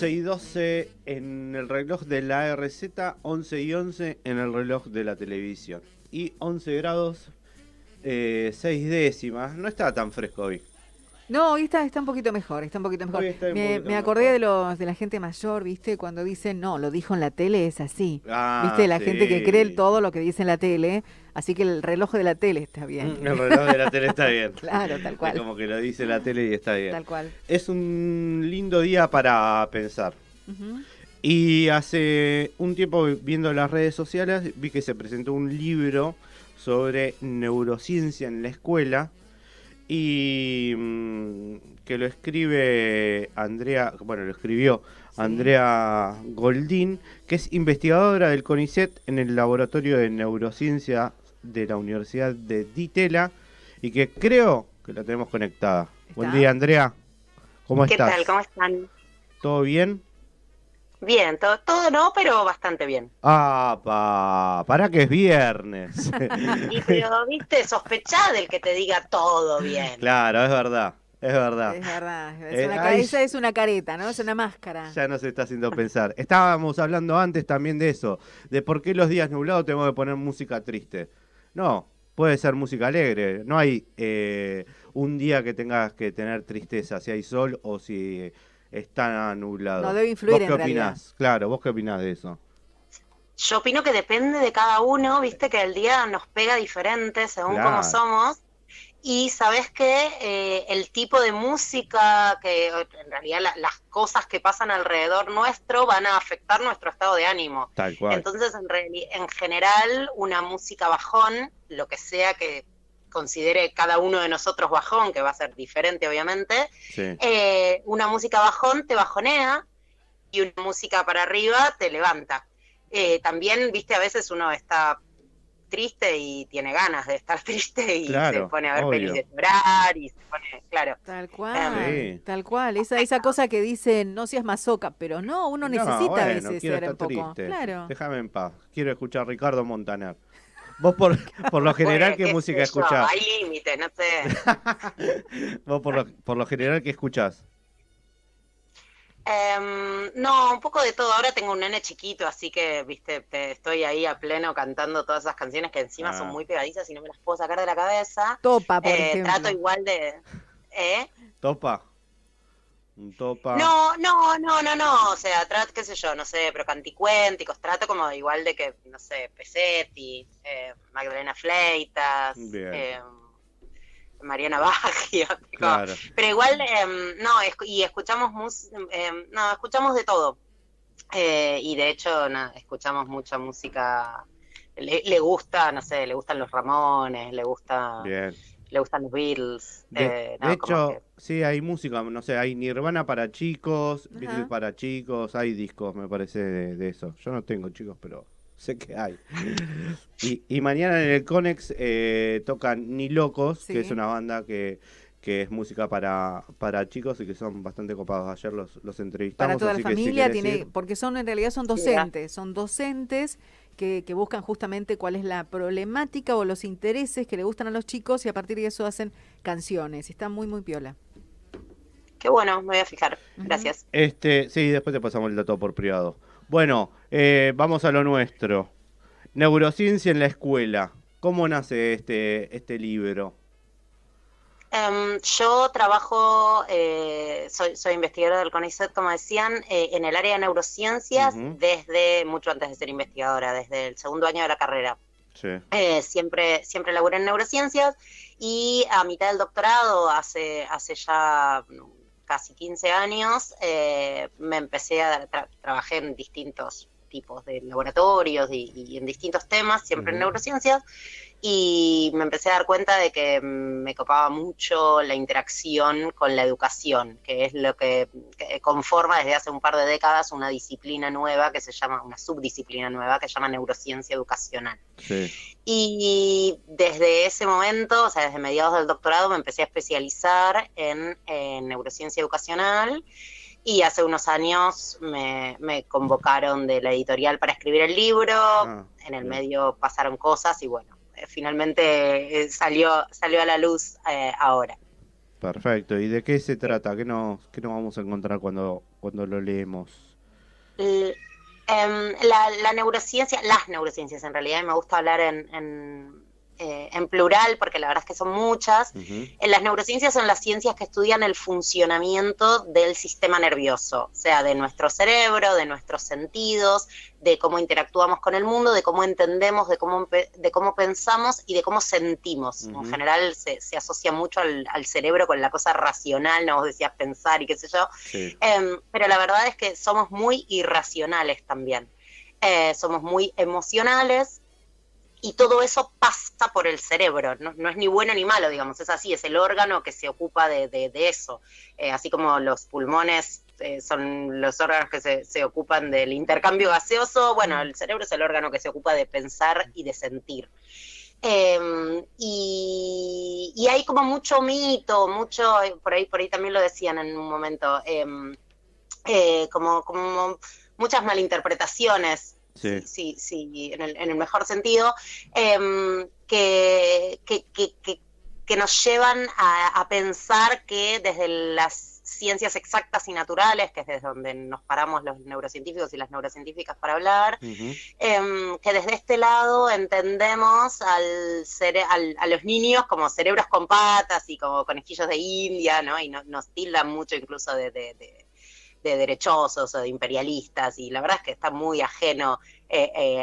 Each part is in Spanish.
11:12 en el reloj de la RZ, 11:11 en el reloj de la televisión. Y 11 grados, 6 décimas. No está tan fresco hoy. No, hoy está un poquito mejor, está un poquito mejor. Hoy está un poquito Me acordé mejor. de la gente mayor, ¿viste? Cuando dicen, no, lo dijo en la tele, es así. ¿Viste? Ah, La gente que cree sí. todo lo que dice en la tele, así que el reloj de la tele está bien. El reloj de la tele está bien. Claro, tal Es cual, como que lo dice la tele y está bien. tal cual. Es un lindo día para pensar. Ujú. Y hace un tiempo viendo las redes sociales vi que se presentó un libro sobre neurociencia en la escuela y que lo escribe Andrea, bueno, lo escribió Sí. Andrea Goldín, que es investigadora del CONICET en el Laboratorio de Neurociencia de la Universidad de Di Tella y que creo que la tenemos conectada. Buen ¿Está? día, Andrea. ¿Cómo ¿Qué tal? estás? ¿Cómo están? ¿Todo bien? Bien, todo no, pero bastante bien. Para que es viernes. Y pero, viste, sospechá del que te diga todo bien. Claro, es verdad, es verdad. Es verdad, Ahí esa es una careta, ¿no? Es una máscara. ya nos está haciendo pensar. Estábamos hablando antes también de eso, de por qué los días nublados tenemos que poner música triste. No, puede ser música alegre. No hay un día que tengas que tener tristeza, si hay sol o si está No nublado. debe ¿Vos influir qué en realidad. opinás? Claro, ¿vos qué opinás de eso? Yo opino que depende de cada uno, viste que el día nos pega diferente según cómo Claro, somos. Y sabes que el tipo de música, que en realidad las cosas que pasan alrededor nuestro van a afectar nuestro estado de ánimo. tal cual. Entonces, en general, una música bajón, lo que sea que considere cada uno de nosotros bajón, que va a ser diferente obviamente, Sí. una música bajón te bajonea y una música para arriba te levanta. También, viste, a veces uno está triste y tiene ganas de estar triste y se Claro, pone a ver pelis obvio. de llorar y se pone, claro. Sí. Tal cual. Esa cosa que dicen, no seas masoca, pero no, uno No, necesita a bueno, veces quiero ser estar un poco. triste. Claro. Déjame en paz. Quiero escuchar a Ricardo Montaner. Vos por lo general, Bueno, ¿qué qué música sé yo, escuchás? hay límites, no sé. Vos por lo general, ¿qué escuchás? No, un poco de todo. Ahora tengo un nene chiquito, así que, viste, estoy ahí a pleno cantando todas esas canciones que encima son Ah, muy pegadizas y no me las puedo sacar de la cabeza. Topa, por Trato ejemplo. igual de... ¿Eh? ¿Topa? ¿Un topa? No, o sea, trato, qué sé yo, no sé, pero canticuénticos, trato como igual de que, no sé, Pesetti, Magdalena Fleitas, Bien, Mariana Baggio, tipo, claro. pero igual, no, y escuchamos, no, escuchamos de todo, y de hecho, no, escuchamos mucha música, le gusta, no sé, le gustan los Ramones, Bien. le gustan los Beatles, De no, como que... hecho, sí, hay música, no sé, hay Nirvana para chicos, Beatles Ajá. para chicos, hay discos, me parece, de eso. Yo no tengo chicos, pero sé que hay. Y mañana en el Conex tocan Ni Locos, que es Sí. una banda que es música para chicos y que son bastante copados. Ayer los Para entrevistamos, toda la así que si familia querés tiene, ir, porque son en realidad Mira, son docentes que buscan justamente cuál es la problemática o los intereses que le gustan a los chicos y a partir de eso hacen canciones. Está muy, muy piola. qué bueno, me voy a fijar, Ujú. gracias. sí, después te pasamos el dato por privado. Bueno, vamos a lo nuestro. Neurociencia en la escuela. ¿Cómo nace este libro? Yo trabajo, soy investigadora del CONICET, como decían, en el área de neurociencias Ujú, desde mucho antes de ser investigadora, desde el segundo año de la carrera. sí, Siempre laburé en neurociencias y a mitad del doctorado, hace ya casi 15 años, me empecé trabajé en distintos tipos de laboratorios y en distintos temas, siempre en ujú, neurociencias, y me empecé a dar cuenta de que me copaba mucho la interacción con la educación, que es lo que conforma desde hace un par de décadas una disciplina nueva que se llama, una subdisciplina nueva que se llama neurociencia educacional. sí, Y desde ese momento, o sea, desde mediados del doctorado, me empecé a especializar en neurociencia educacional y hace unos años me convocaron de la editorial para escribir el libro, ah, en el bien. medio pasaron cosas y bueno, finalmente salió a la luz ahora. Perfecto. ¿Y de qué se trata? Qué nos vamos a encontrar cuando lo leemos? La neurociencia, las neurociencias en realidad, y me gusta hablar en plural porque la verdad es que son muchas. Las neurociencias son las ciencias que estudian el funcionamiento del sistema nervioso, o sea, de nuestro cerebro, de nuestros sentidos, de cómo interactuamos con el mundo, de cómo entendemos, de cómo pensamos y de cómo sentimos. En general se asocia mucho al cerebro con la cosa racional, ¿no? Vos decías pensar y qué sé yo, sí. Pero la verdad es que somos muy irracionales también. Somos muy emocionales, y todo eso pasa por el cerebro, no es ni bueno ni malo, digamos, es así, es el órgano que se ocupa de eso, así como los pulmones son los órganos que se ocupan del intercambio gaseoso, bueno, el cerebro es el órgano que se ocupa de pensar y de sentir. Y hay como mucho mito, por ahí también lo decían en un momento, como muchas malinterpretaciones. Sí, en el mejor sentido, que nos llevan a pensar que desde las ciencias exactas y naturales, que es desde donde nos paramos los neurocientíficos y las neurocientíficas para hablar, que desde este lado entendemos a los niños como cerebros con patas y como conejillos de India, ¿no? Y nos tildan mucho incluso de derechosos o de imperialistas, y la verdad es que está muy ajeno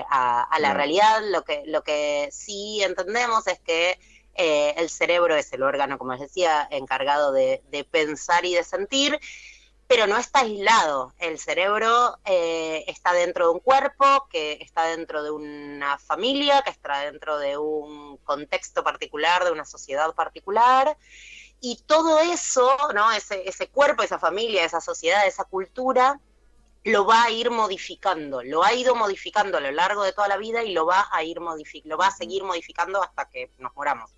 a la realidad. Lo que sí entendemos es que el cerebro es el órgano, como les decía, encargado de pensar y de sentir, pero no está aislado. El cerebro está dentro de un cuerpo, que está dentro de una familia, que está dentro de un contexto particular, de una sociedad particular. Y todo eso, ¿no? Ese cuerpo, esa familia, esa sociedad, esa cultura, lo va a ir modificando, lo ha ido modificando a lo largo de toda la vida y lo va a seguir modificando hasta que nos moramos.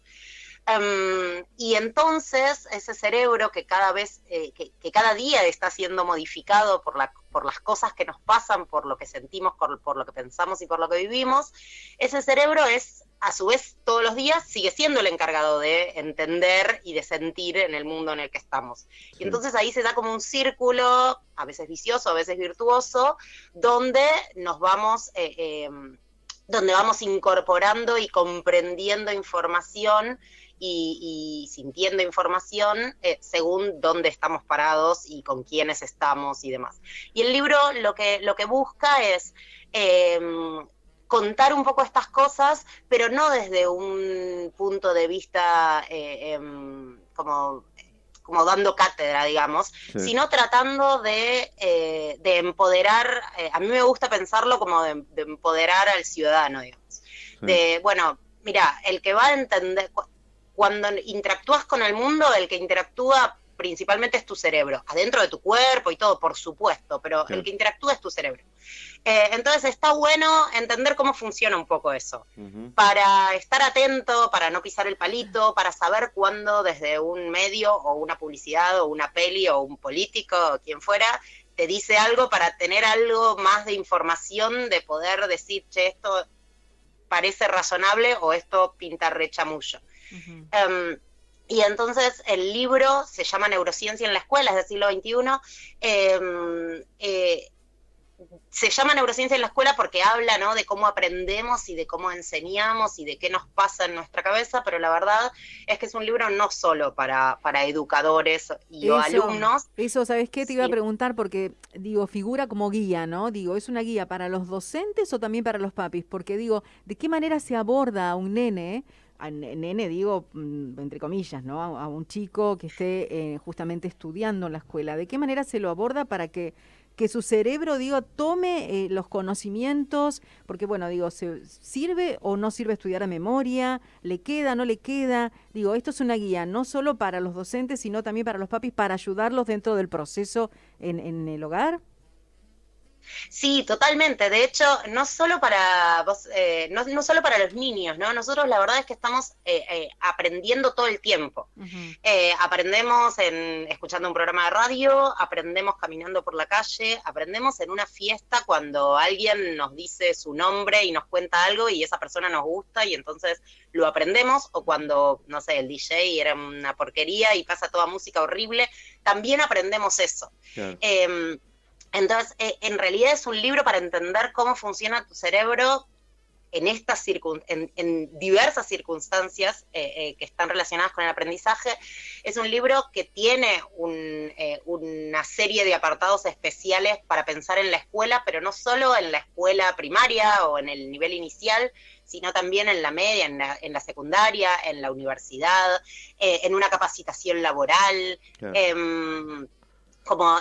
Y entonces ese cerebro que que cada día está siendo modificado por las cosas que nos pasan, por lo que sentimos, por lo que pensamos y por lo que vivimos, ese cerebro es, a su vez, todos los días sigue siendo el encargado de entender y de sentir en el mundo en el que estamos. Sí. Y entonces ahí se da como un círculo, a veces vicioso, a veces virtuoso, donde nos vamos donde vamos incorporando y comprendiendo información y sintiendo información según dónde estamos parados y con quiénes estamos y demás. Y el libro lo que busca es contar un poco estas cosas, pero no desde un punto de vista como dando cátedra, digamos, sí, sino tratando de empoderar, a mí me gusta pensarlo como de empoderar al ciudadano, digamos. Sí. De, bueno, mira, el que va a entender, cuando interactúas con el mundo, el que interactúa principalmente es tu cerebro, adentro de tu cuerpo y todo, por supuesto, pero sí, el que interactúa es tu cerebro. Entonces está bueno entender cómo funciona un poco eso, para estar atento, para no pisar el palito, para saber cuándo desde un medio o una publicidad o una peli o un político o quien fuera te dice algo, para tener algo más de información, de poder decir, che, esto parece razonable o esto pinta re chamullo. Y entonces el libro se llama Neurociencia en la Escuela, es del siglo XXI. Se llama Neurociencia en la Escuela porque habla, ¿no?, de cómo aprendemos y de cómo enseñamos y de qué nos pasa en nuestra cabeza, pero la verdad es que es un libro no solo para educadores y o alumnos. Eso, ¿sabes qué? Te iba a preguntar porque, digo, figura como guía, ¿no? Digo, ¿es una guía para los docentes o también para los papis? Porque, digo, ¿de qué manera se aborda a un nene? Nene, digo, entre comillas, ¿no? A un chico que esté justamente estudiando en la escuela. ¿De qué manera se lo aborda para que su cerebro, digo, tome los conocimientos? Porque, bueno, digo, ¿sirve o no sirve estudiar a memoria? ¿Le queda, no le queda? Digo, esto es una guía no solo para los docentes, sino también para los papis, para ayudarlos dentro del proceso en el hogar. Sí, totalmente. De hecho, no solo para vos, no solo para los niños, ¿no? Nosotros la verdad es que estamos aprendiendo todo el tiempo. Ujú. Aprendemos escuchando un programa de radio, aprendemos caminando por la calle, aprendemos en una fiesta cuando alguien nos dice su nombre y nos cuenta algo y esa persona nos gusta y entonces lo aprendemos, o cuando, no sé, el DJ era una porquería y pasa toda música horrible, también aprendemos eso. Claro. Entonces, en realidad es un libro para entender cómo funciona tu cerebro en diversas circunstancias que están relacionadas con el aprendizaje. Es un libro que tiene una serie de apartados especiales para pensar en la escuela, pero no solo en la escuela primaria o en el nivel inicial, sino también en la media, en la secundaria, en la universidad, en una capacitación laboral, Claro. como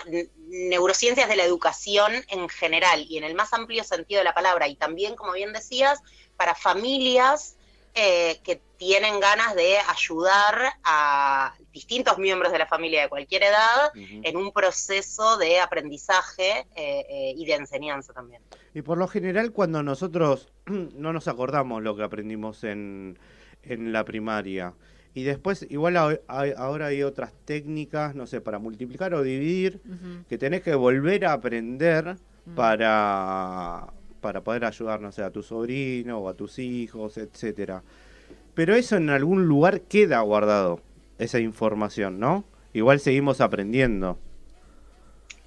neurociencias de la educación en general y en el más amplio sentido de la palabra, y también, como bien decías, para familias que tienen ganas de ayudar a distintos miembros de la familia de cualquier edad en un proceso de aprendizaje y de enseñanza también. Y por lo general, cuando nosotros no nos acordamos lo que aprendimos en la primaria, y después, igual ahora hay otras técnicas, no sé, para multiplicar o dividir, que tenés que volver a aprender para poder ayudar, no sé, a tu sobrino o a tus hijos, etcétera. Pero eso en algún lugar queda guardado, esa información, ¿no? Igual seguimos aprendiendo.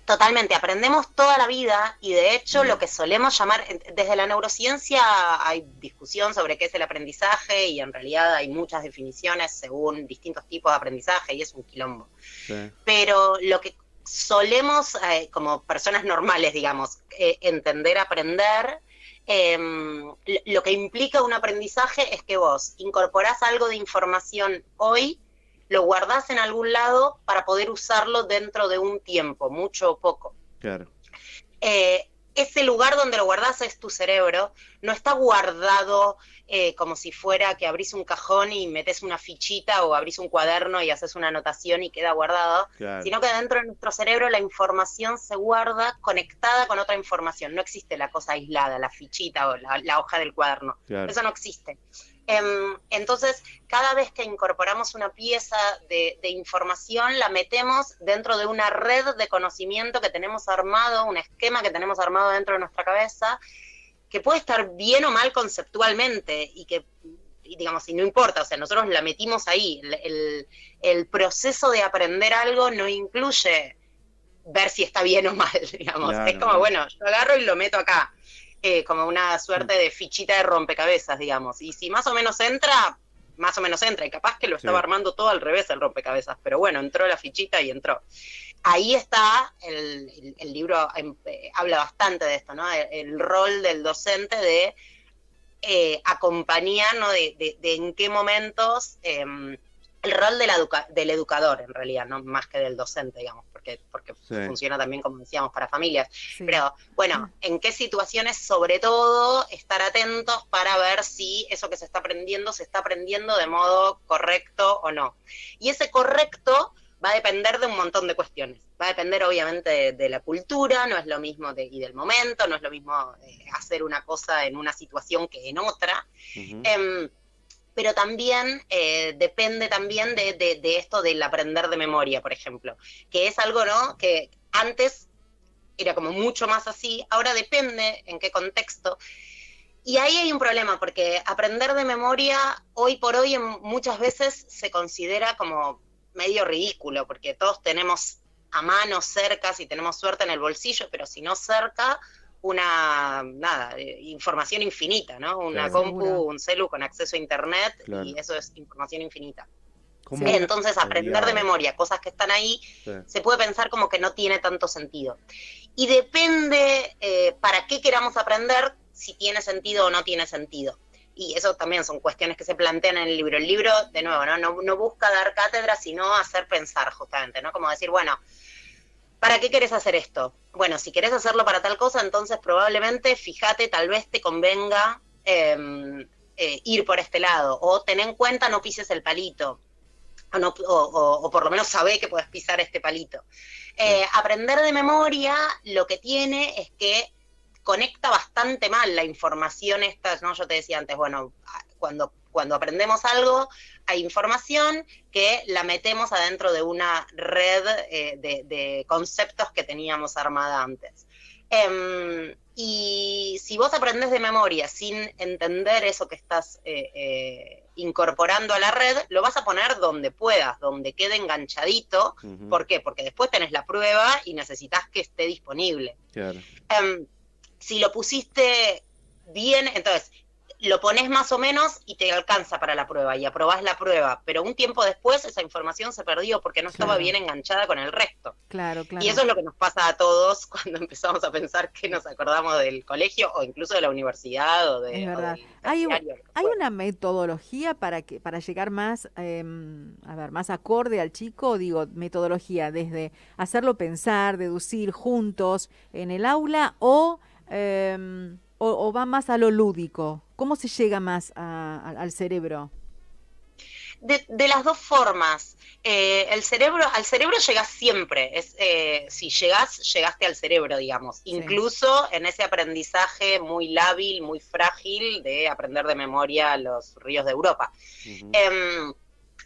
Totalmente, aprendemos toda la vida y de hecho lo que solemos llamar, desde la neurociencia hay discusión sobre qué es el aprendizaje y en realidad hay muchas definiciones según distintos tipos de aprendizaje y es un quilombo. Sí. Pero lo que solemos, como personas normales, digamos, entender, aprender, lo que implica un aprendizaje es que vos incorporás algo de información hoy, lo guardás en algún lado para poder usarlo dentro de un tiempo, mucho o poco. Claro. Ese lugar donde lo guardás es tu cerebro, no está guardado como si fuera que abrís un cajón y metés una fichita o abrís un cuaderno y haces una anotación y queda guardado, claro, sino que dentro de nuestro cerebro la información se guarda conectada con otra información, no existe la cosa aislada, la fichita o la hoja del cuaderno, claro, eso no existe. Entonces, cada vez que incorporamos una pieza de información, la metemos dentro de una red de conocimiento que tenemos armado, un esquema que tenemos armado dentro de nuestra cabeza, que puede estar bien o mal conceptualmente, y que, digamos, y no importa, o sea, nosotros la metimos ahí. El proceso de aprender algo no incluye ver si está bien o mal, digamos. Claro, es como, bueno, yo agarro y lo meto acá. Como una suerte de fichita de rompecabezas, digamos. Y si más o menos entra, y capaz que lo estaba armando todo al revés el rompecabezas, pero bueno, entró la fichita y entró. Ahí está, el libro habla bastante de esto, ¿no? El rol del docente de acompañar, ¿no? De en qué momentos... el rol del educador, en realidad, no más que del docente, digamos, porque funciona también, como decíamos, para familias. Sí. Pero, bueno, en qué situaciones, sobre todo, estar atentos para ver si eso que se está aprendiendo de modo correcto o no. Y ese correcto va a depender de un montón de cuestiones. Va a depender, obviamente, de la cultura, no es lo mismo y del momento, no es lo mismo hacer una cosa en una situación que en otra. Pero también depende también de esto del aprender de memoria, por ejemplo, que es algo, ¿no?, que antes era como mucho más así, ahora depende en qué contexto. Y ahí hay un problema, porque aprender de memoria hoy por hoy muchas veces se considera como medio ridículo, porque todos tenemos a mano cerca, si tenemos suerte en el bolsillo, pero si no cerca... información infinita, ¿no? Una compu, un celu con acceso a internet, claro, y eso es información infinita. Entonces, aprender de memoria cosas que están ahí, se puede pensar como que no tiene tanto sentido. Y depende para qué queramos aprender, si tiene sentido o no tiene sentido. Y eso también son cuestiones que se plantean en el libro. El libro, de nuevo, no busca dar cátedra, sino hacer pensar, justamente, ¿no? Como decir, bueno, ¿para qué querés hacer esto? Bueno, si querés hacerlo para tal cosa, entonces probablemente, fíjate, tal vez te convenga ir por este lado. O ten en cuenta, no pises el palito. O por lo menos sabé que podés pisar este palito. Aprender de memoria lo que tiene es que conecta bastante mal la información esta, ¿no? Yo te decía antes, bueno, cuando aprendemos algo, hay información que la metemos adentro de una red de conceptos que teníamos armada antes. Y si vos aprendés de memoria sin entender eso que estás incorporando a la red, lo vas a poner donde puedas, donde quede enganchadito. Ujú. ¿Por qué? Porque después tenés la prueba y necesitas que esté disponible. Claro. Si lo pusiste bien, entonces lo pones más o menos y te alcanza para la prueba y aprobás la prueba, pero un tiempo después esa información se perdió porque no estaba Claro. bien enganchada con el resto. Claro, claro. Y eso es lo que nos pasa a todos cuando empezamos a pensar que nos acordamos del colegio o incluso de la universidad o Es verdad. del Hay, terciario, lo que hay fuera. una metodología para llegar más, más acorde al chico, digo, metodología, desde hacerlo pensar, deducir juntos en el aula o va más a lo lúdico. ¿Cómo se llega más al cerebro? De las dos formas. Al cerebro llegás siempre. Si llegaste al cerebro, digamos. Sí. Incluso en ese aprendizaje muy lábil, muy frágil de aprender de memoria los ríos de Europa. Ujú.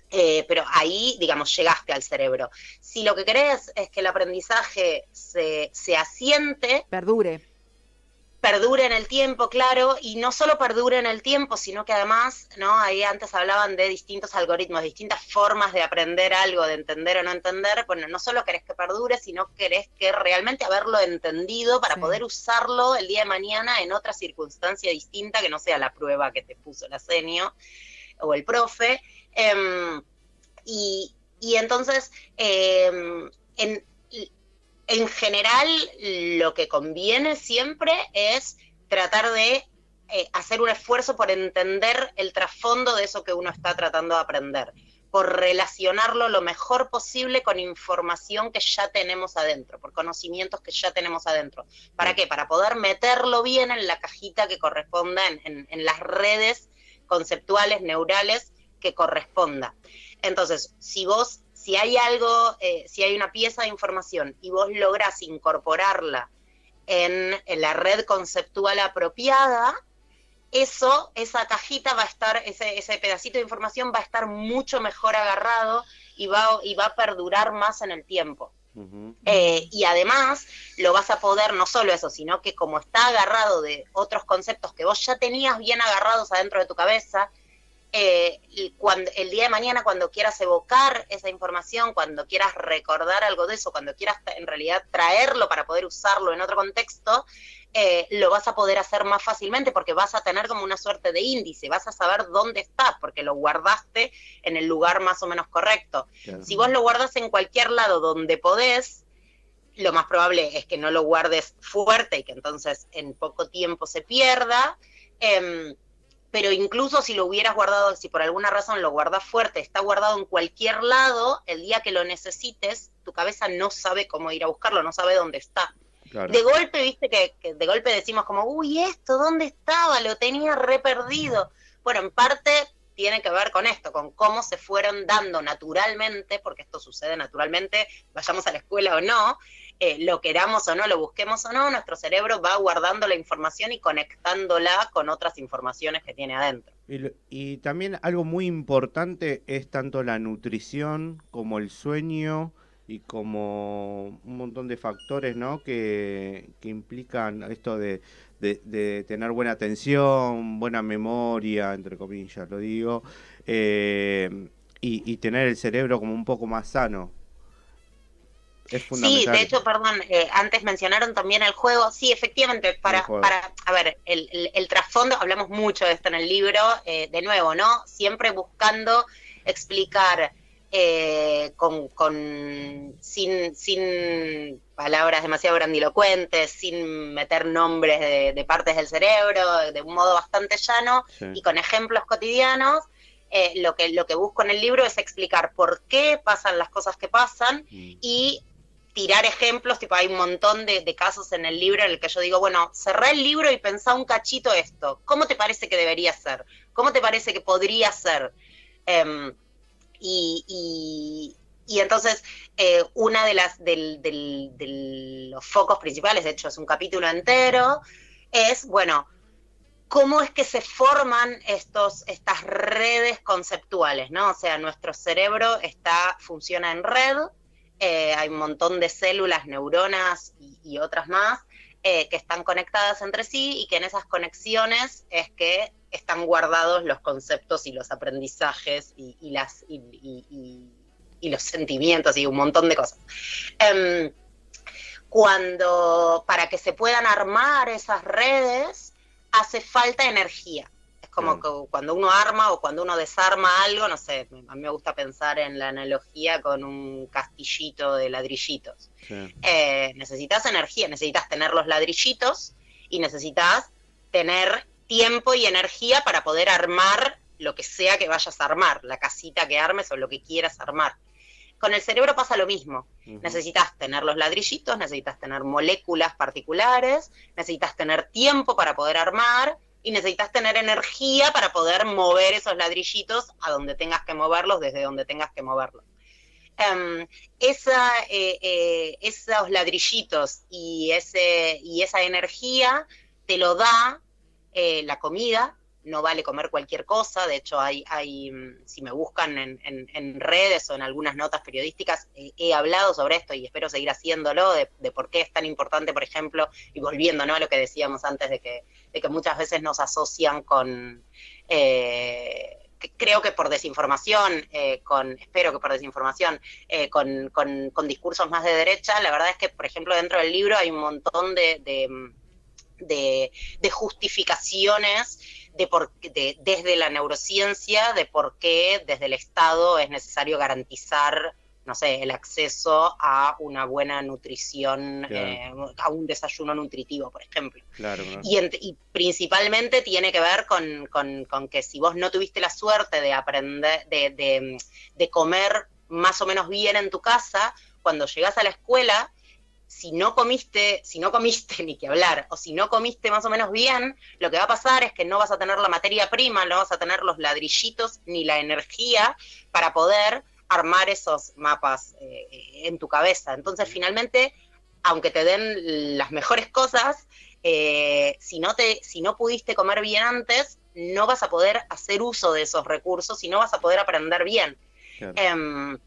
Pero ahí, digamos, llegaste al cerebro. Si lo que querés es que el aprendizaje se asiente, perdure en el tiempo, claro, y no solo perdure en el tiempo, sino que además, ¿no? Ahí antes hablaban de distintos algoritmos, distintas formas de aprender algo, de entender o no entender. Bueno, no solo querés que perdure, sino querés que realmente haberlo entendido para Sí. poder usarlo el día de mañana en otra circunstancia distinta que no sea la prueba que te puso la senio o el profe. Y entonces, en general, lo que conviene siempre es tratar de hacer un esfuerzo por entender el trasfondo de eso que uno está tratando de aprender, por relacionarlo lo mejor posible con información que ya tenemos adentro, por conocimientos que ya tenemos adentro. ¿Para qué? Para poder meterlo bien en la cajita que corresponda, en las redes conceptuales, neurales que corresponda. Entonces, si hay algo, si hay una pieza de información y vos lográs incorporarla en la red conceptual apropiada, esa cajita va a estar, ese pedacito de información va a estar mucho mejor agarrado y va a perdurar más en el tiempo. Ujú. Y además lo vas a poder, no solo eso, sino que como está agarrado de otros conceptos que vos ya tenías bien agarrados adentro de tu cabeza, el día de mañana cuando quieras evocar esa información, cuando quieras recordar algo de eso, cuando quieras en realidad traerlo para poder usarlo en otro contexto, lo vas a poder hacer más fácilmente porque vas a tener como una suerte de índice, vas a saber dónde está porque lo guardaste en el lugar más o menos correcto. Claro. Si vos lo guardas en cualquier lado donde podés, lo más probable es que no lo guardes fuerte y que entonces en poco tiempo se pierda. Pero incluso si lo hubieras guardado, si por alguna razón lo guardas fuerte, está guardado en cualquier lado, el día que lo necesites, tu cabeza no sabe cómo ir a buscarlo, no sabe dónde está. Claro. De golpe, viste que de golpe decimos como, uy, esto, ¿dónde estaba? Lo tenía re perdido. Bueno, en parte tiene que ver con esto, con cómo se fueron dando naturalmente, porque esto sucede naturalmente, vayamos a la escuela o no, lo queramos o no, lo busquemos o no, nuestro cerebro va guardando la información y conectándola con otras informaciones que tiene adentro. Y también algo muy importante es tanto la nutrición como el sueño y como un montón de factores, ¿no? que implican esto de tener buena atención, buena memoria, entre comillas lo digo, y tener el cerebro como un poco más sano. Es fundamental. Sí, de hecho, perdón, antes mencionaron también el juego. Sí, efectivamente, a ver, el trasfondo, hablamos mucho de esto en el libro, de nuevo, ¿no? Siempre buscando explicar sin palabras demasiado grandilocuentes, sin meter nombres de partes del cerebro, de un modo bastante llano, sí, y con ejemplos cotidianos. Lo que busco en el libro es explicar por qué pasan las cosas que pasan y tirar ejemplos, tipo hay un montón de casos en el libro en el que yo digo, bueno, cerrá el libro y pensá un cachito esto, ¿cómo te parece que debería ser? ¿Cómo te parece que podría ser? Y Y entonces, una de los focos principales, de hecho es un capítulo entero, es, bueno, cómo es que se forman estas redes conceptuales, ¿no? O sea, nuestro cerebro funciona en red, hay un montón de células, neuronas y otras más, que están conectadas entre sí y que en esas conexiones es que están guardados los conceptos y los aprendizajes y los sentimientos y un montón de cosas. Para que se puedan armar esas redes, hace falta energía. Es como que cuando uno arma o cuando uno desarma algo, no sé, a mí me gusta pensar en la analogía con un castillito de ladrillitos. Sí. Necesitas energía, necesitas tener los ladrillitos y necesitas tener tiempo y energía para poder armar lo que sea que vayas a armar, la casita que armes o lo que quieras armar. Con el cerebro pasa lo mismo. Necesitas tener los ladrillitos, necesitas tener moléculas particulares, necesitas tener tiempo para poder armar y necesitas tener energía para poder mover esos ladrillitos a donde tengas que moverlos, desde donde tengas que moverlos. Esos ladrillitos y esa energía te lo da la comida. No vale comer cualquier cosa, de hecho si me buscan en redes o en algunas notas periodísticas, he hablado sobre esto y espero seguir haciéndolo, de por qué es tan importante, por ejemplo, y volviendo, ¿no?, a lo que decíamos antes de que muchas veces nos asocian con, creo que por desinformación, espero que por desinformación, con discursos más de derecha. La verdad es que, por ejemplo, dentro del libro hay un montón de justificaciones desde la neurociencia, de por qué desde el Estado es necesario garantizar, no sé, el acceso a una buena nutrición, claro, a un desayuno nutritivo, por ejemplo. Claro, ¿no? Y principalmente tiene que ver con que si vos no tuviste la suerte de aprender, de comer más o menos bien en tu casa, cuando llegás a la escuela, si no comiste ni que hablar, o si no comiste más o menos bien, lo que va a pasar es que no vas a tener la materia prima, no vas a tener los ladrillitos ni la energía para poder armar esos mapas en tu cabeza. Entonces, finalmente, aunque te den las mejores cosas, si no pudiste comer bien antes, no vas a poder hacer uso de esos recursos y no vas a poder aprender bien. Claro.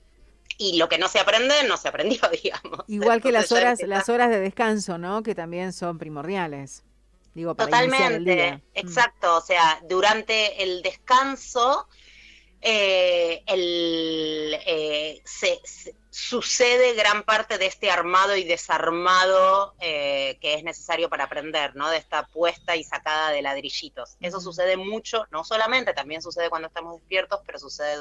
Y lo que no se aprende, no se aprendió, digamos. Igual que las horas de descanso, ¿no? Que también son primordiales. Digo, para iniciar el día. Exacto. O sea, durante el descanso sucede gran parte de este armado y desarmado que es necesario para aprender, ¿no? De esta puesta y sacada de ladrillitos. Eso sucede mucho, no solamente, también sucede cuando estamos despiertos, pero sucede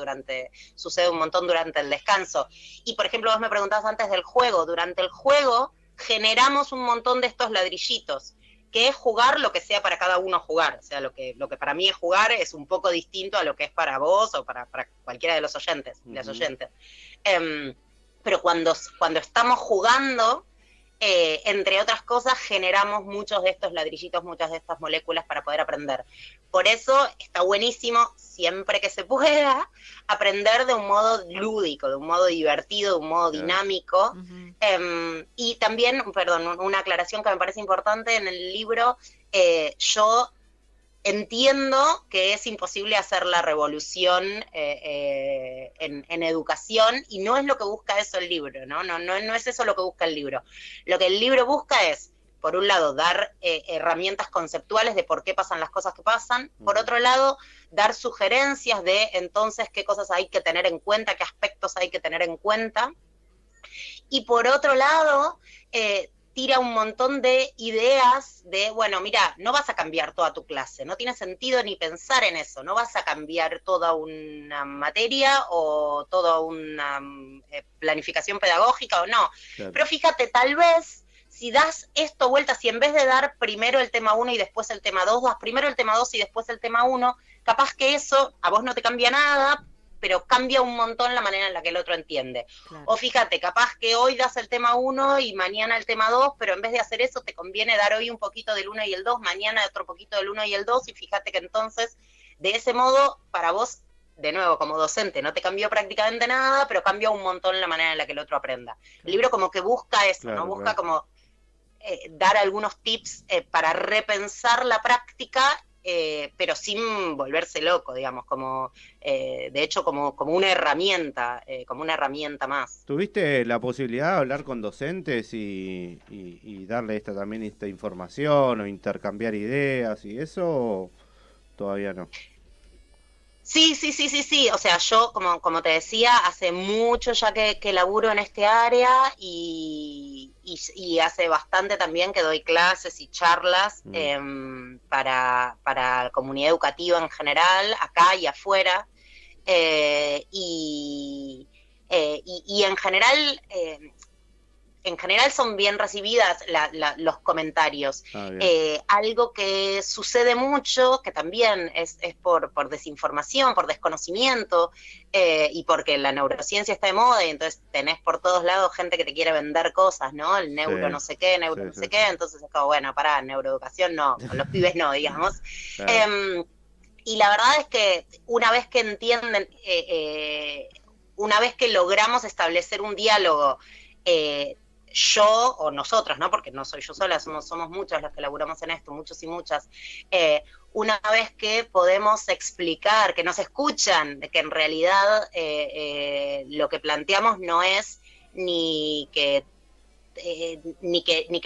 un montón durante el descanso. Y, por ejemplo, vos me preguntabas antes del juego. Durante el juego generamos un montón de estos ladrillitos, que es jugar lo que sea para cada uno jugar. O sea, lo que para mí es jugar es un poco distinto a lo que es para vos o para cualquiera de los oyentes, las oyentes. Pero cuando estamos jugando, entre otras cosas, generamos muchos de estos ladrillitos, muchas de estas moléculas para poder aprender. Por eso está buenísimo, siempre que se pueda, aprender de un modo lúdico, de un modo divertido, de un modo dinámico. Y también, una aclaración que me parece importante en el libro, yo entiendo que es imposible hacer la revolución en educación, y no es lo que busca eso el libro, ¿no? No es eso lo que busca el libro. Lo que el libro busca es, por un lado, dar herramientas conceptuales de por qué pasan las cosas que pasan, por otro lado, dar sugerencias de entonces qué cosas hay que tener en cuenta, qué aspectos hay que tener en cuenta, y por otro lado, tira un montón de ideas de, bueno, mira, no vas a cambiar toda tu clase, no tiene sentido ni pensar en eso, no vas a cambiar toda una materia o toda una planificación pedagógica o no. Claro. Pero fíjate, tal vez, si das esto vuelta, si en vez de dar primero el tema 1 y después el tema 2, das primero el tema 2 y después el tema 1, capaz que eso a vos no te cambia nada, pero cambia un montón la manera en la que el otro entiende. Claro. O fíjate, capaz que hoy das el tema 1 y mañana el tema 2, pero en vez de hacer eso te conviene dar hoy un poquito del 1 y el 2, mañana otro poquito del 1 y el 2, y fíjate que entonces, de ese modo, para vos de nuevo, como docente, no te cambió prácticamente nada, pero cambia un montón la manera en la que el otro aprenda. El libro como que busca eso, Claro, ¿no? Busca claro. como dar algunos tips para repensar la práctica, pero sin volverse loco, digamos, como de hecho como una herramienta más. ¿Tuviste la posibilidad de hablar con docentes y darle también esta información o intercambiar ideas y eso? ¿O todavía no? Sí. O sea, yo, como te decía, hace mucho ya que laburo en este área y hace bastante también que doy clases y charlas para la comunidad educativa en general, acá y afuera. Y en general son bien recibidas los comentarios. Algo que sucede mucho, que también es por desinformación, por desconocimiento, y porque la neurociencia está de moda y entonces tenés por todos lados gente que te quiere vender cosas, ¿no? El neuro no sé qué, no sé qué, entonces es como, bueno, pará, neuroeducación no, con los pibes no, digamos. Claro. Y la verdad es que una vez que entienden, una vez que logramos establecer un diálogo, yo o nosotros, ¿no? Porque no soy yo sola, somos muchos los que laburamos en esto, muchos y muchas. Una vez que podemos explicar, que nos escuchan, de que en realidad lo que planteamos no es ni que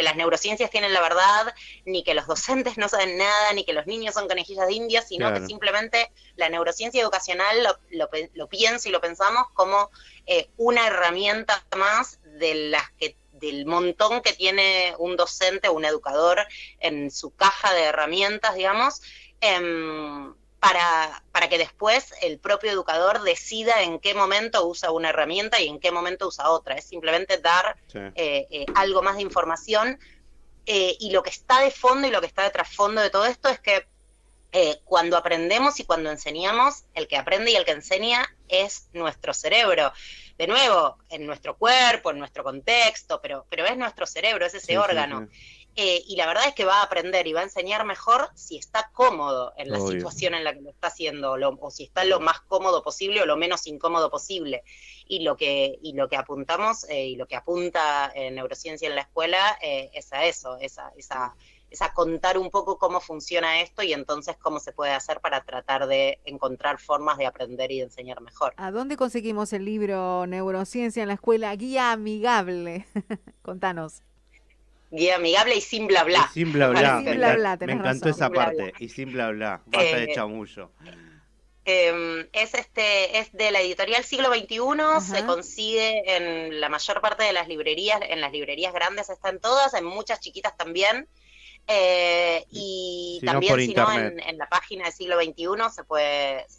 las neurociencias tienen la verdad, ni que los docentes no saben nada, ni que los niños son conejillas de India, sino que simplemente la neurociencia educacional lo pienso y lo pensamos como una herramienta más del montón que tiene un docente o un educador en su caja de herramientas, digamos, para que después el propio educador decida en qué momento usa una herramienta y en qué momento usa otra. Es simplemente dar algo más de información. Y lo que está de fondo y lo que está de trasfondo de todo esto es que cuando aprendemos y cuando enseñamos, el que aprende y el que enseña es nuestro cerebro. De nuevo, en nuestro cuerpo, en nuestro contexto, pero es nuestro cerebro, es ese órgano. Y la verdad es que va a aprender y va a enseñar mejor si está cómodo en la situación en la que lo está haciendo, o si está lo más cómodo posible o lo menos incómodo posible. Y lo que apuntamos y lo que apunta neurociencia en la escuela es a eso, es a contar un poco cómo funciona esto y entonces cómo se puede hacer para tratar de encontrar formas de aprender y de enseñar mejor. ¿A dónde conseguimos el libro Neurociencia en la escuela? Guía amigable. Contanos. Guía amigable y sin bla bla. Y sin bla bla. Sin bla bla, me encantó esa parte. Y sin bla bla. Basta de chamullo. Es de la editorial Siglo XXI. Ajá. Se consigue en la mayor parte de las librerías, en las librerías grandes están todas, en muchas chiquitas también. Y si también, si no, en la página de Siglo XXI se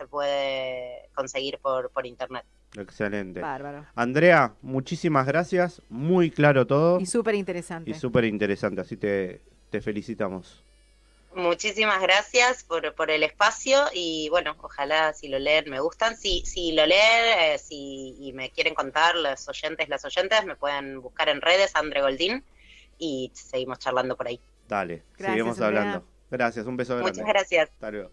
puede conseguir por internet. Excelente. Bárbaro. Andrea, muchísimas gracias. Muy claro todo. Y súper interesante. Y súper interesante, así te felicitamos. Muchísimas gracias por el espacio y bueno, ojalá si lo leen me gustan. Si lo leen y me quieren contar las oyentes, me pueden buscar en redes, Andre Goldín, y seguimos charlando por ahí. Dale, gracias, seguimos hablando. Gracias, un beso grande. Muchas gracias. Hasta luego.